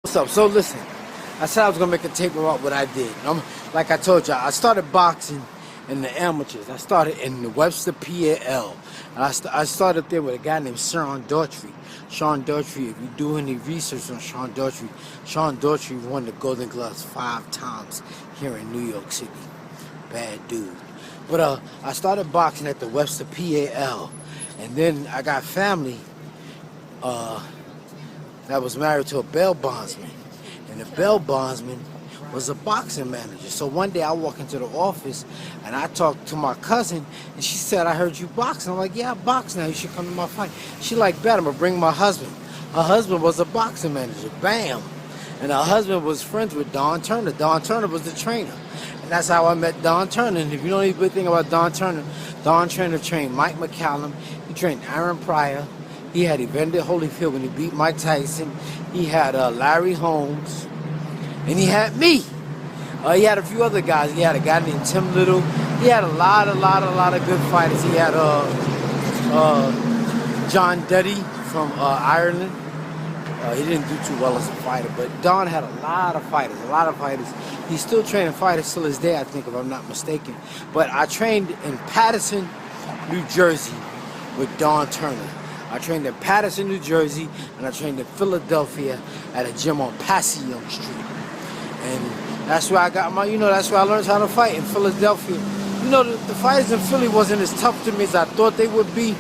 What's up? So listen, I said I was gonna make a tape about what I did. Like I told you, I started boxing in the amateurs. I started in the Webster PAL. And I started there with a guy named Sean Daughtry. Sean Daughtry, if you do any research on Sean Daughtry won the Golden Gloves 5 times here in New York City. Bad dude. But I started boxing at the Webster PAL. And then I got family that was married to a bail bondsman. And the bail bondsman was a boxing manager. So one day I walk into the office and I talked to my cousin and she said, I heard you boxing. I'm like, yeah, I box now. You should come to my fight. She like, bet I'm gonna bring my husband. Her husband was a boxing manager. Bam. And her husband was friends with Don Turner. Don Turner was the trainer. And that's how I met Don Turner. And if you don't know anything about Don Turner trained Mike McCallum. He trained Aaron Pryor. He had Evander Holyfield when he beat Mike Tyson. He had Larry Holmes. And he had me. He had a few other guys. He had a guy named Tim Little. He had a lot of good fighters. He had John Duddy from Ireland. He didn't do too well as a fighter, but Don had a lot of fighters. He's still training fighters till this day, I think, if I'm not mistaken. But I trained in Paterson, New Jersey with Don Turner. I trained in Paterson, New Jersey, and I trained in Philadelphia at a gym on Passaic Street. And that's where I got my, that's where I learned how to fight, in Philadelphia. The fighters in Philly wasn't as tough to me as I thought they would be,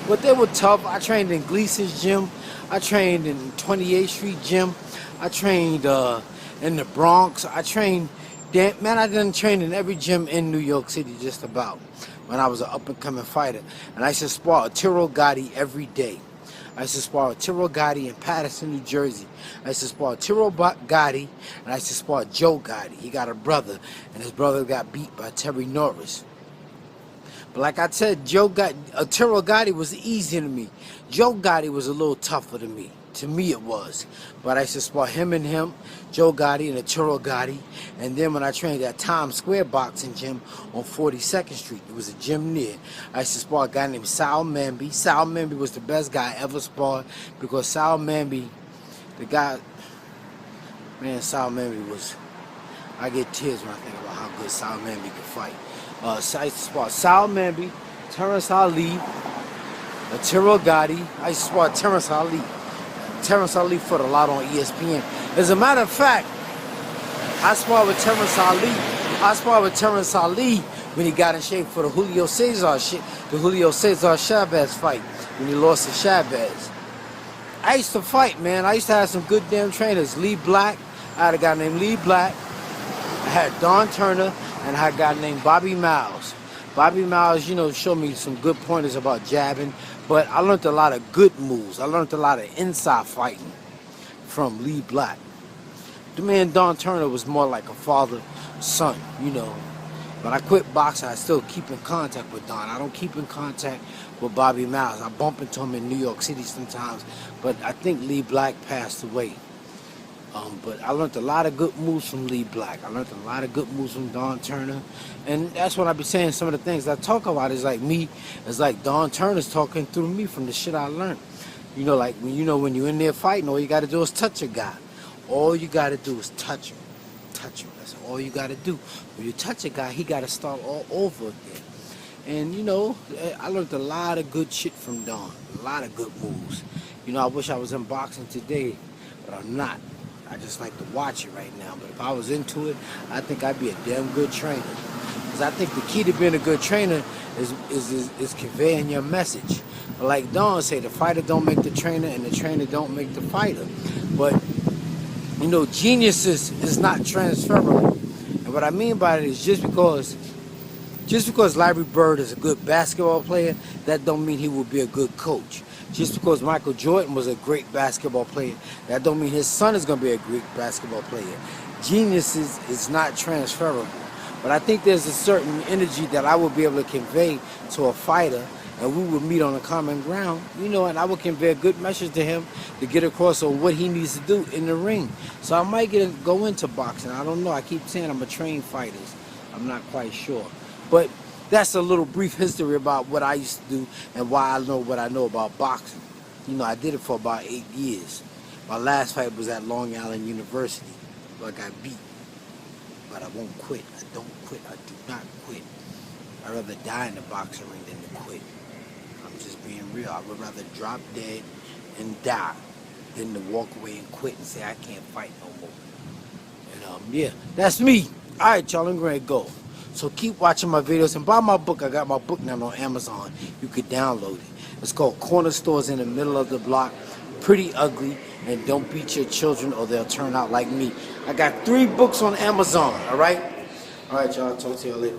but they were tough. I trained in Gleason's gym. I trained in 28th Street gym. I trained in the Bronx. I done trained in every gym in New York City just about when I was an up-and-coming fighter. And I used to spar with Tyrrell Gotti every day. I used to spar with Tyrrell Gotti in Paterson, New Jersey. I used to spar with Tyrrell Gotti, and I used to spar with Joe Gotti. He got a brother, and his brother got beat by Terry Norris. But like I said, Tyrrell Gotti was easy to me. Joe Gotti was a little tougher than me. To me it was. But I used to spar him, Joe Gotti and Tyrrell Gotti. And then when I trained at Times Square boxing gym on 42nd Street, there was a gym near. I used to spar a guy named Sal Manby. Sal Manby was the best guy I ever sparred because Sal Manby, Sal Manby was, I get tears when I think about how good Sal Manby could fight. I used to spar Sal Manby, Terrence Ali, Tyrrell Gotti. I used to spar Terrence Ali. Terrence Ali fought a lot on ESPN. As a matter of fact, I sparred with Terrence Ali. I sparred with Terrence Ali when he got in shape for the Julio Cesar Chavez fight when he lost to Chavez. I used to fight, man. I used to have some good damn trainers. Lee Black. I had a guy named Lee Black. I had Don Turner, and I had a guy named Bobby Miles. Bobby Miles, showed me some good pointers about jabbing, but I learned a lot of good moves. I learned a lot of inside fighting from Lee Black. The man Don Turner was more like a father-son, But I quit boxing. I still keep in contact with Don. I don't keep in contact with Bobby Miles. I bump into him in New York City sometimes, but I think Lee Black passed away. But I learned a lot of good moves from Lee Black. I learned a lot of good moves from Don Turner. And that's what I be saying. Some of the things I talk about is like me. It's like Don Turner's talking through me from the shit I learned. Like when you're in there fighting, all you got to do is touch a guy. All you got to do is touch him. Touch him. That's all you got to do. When you touch a guy, he got to start all over again. And, I learned a lot of good shit from Don. A lot of good moves. I wish I was in boxing today, but I'm not. I just like to watch it right now. But if I was into it, I think I'd be a damn good trainer. Because I think the key to being a good trainer is conveying your message. But like Don say, the fighter don't make the trainer and the trainer don't make the fighter. But, genius is not transferable. And what I mean by it is just because Larry Bird is a good basketball player, that don't mean he will be a good coach. Just because Michael Jordan was a great basketball player, that don't mean his son is going to be a great basketball player. Genius is not transferable. But I think there's a certain energy that I will be able to convey to a fighter, and we will meet on a common ground, and I will convey a good message to him to get across on what he needs to do in the ring. So I might go into boxing. I don't know. I keep saying I'm a trained fighter. I'm not quite sure. But that's a little brief history about what I used to do and why I know what I know about boxing. I did it for about 8 years. My last fight was at Long Island University, where I got beat. But I won't quit. I don't quit. I do not quit. I'd rather die in the boxing ring than to quit. I'm just being real. I would rather drop dead and die than to walk away and quit and say I can't fight no more. And yeah, that's me. All right, y'all, I'm gonna go. So keep watching my videos and buy my book. I got my book now on Amazon. You could download it. It's called Corner Stores in the Middle of the Block. Pretty ugly, and don't beat your children or they'll turn out like me. I got 3 books on Amazon. All right, y'all. Talk to y'all later.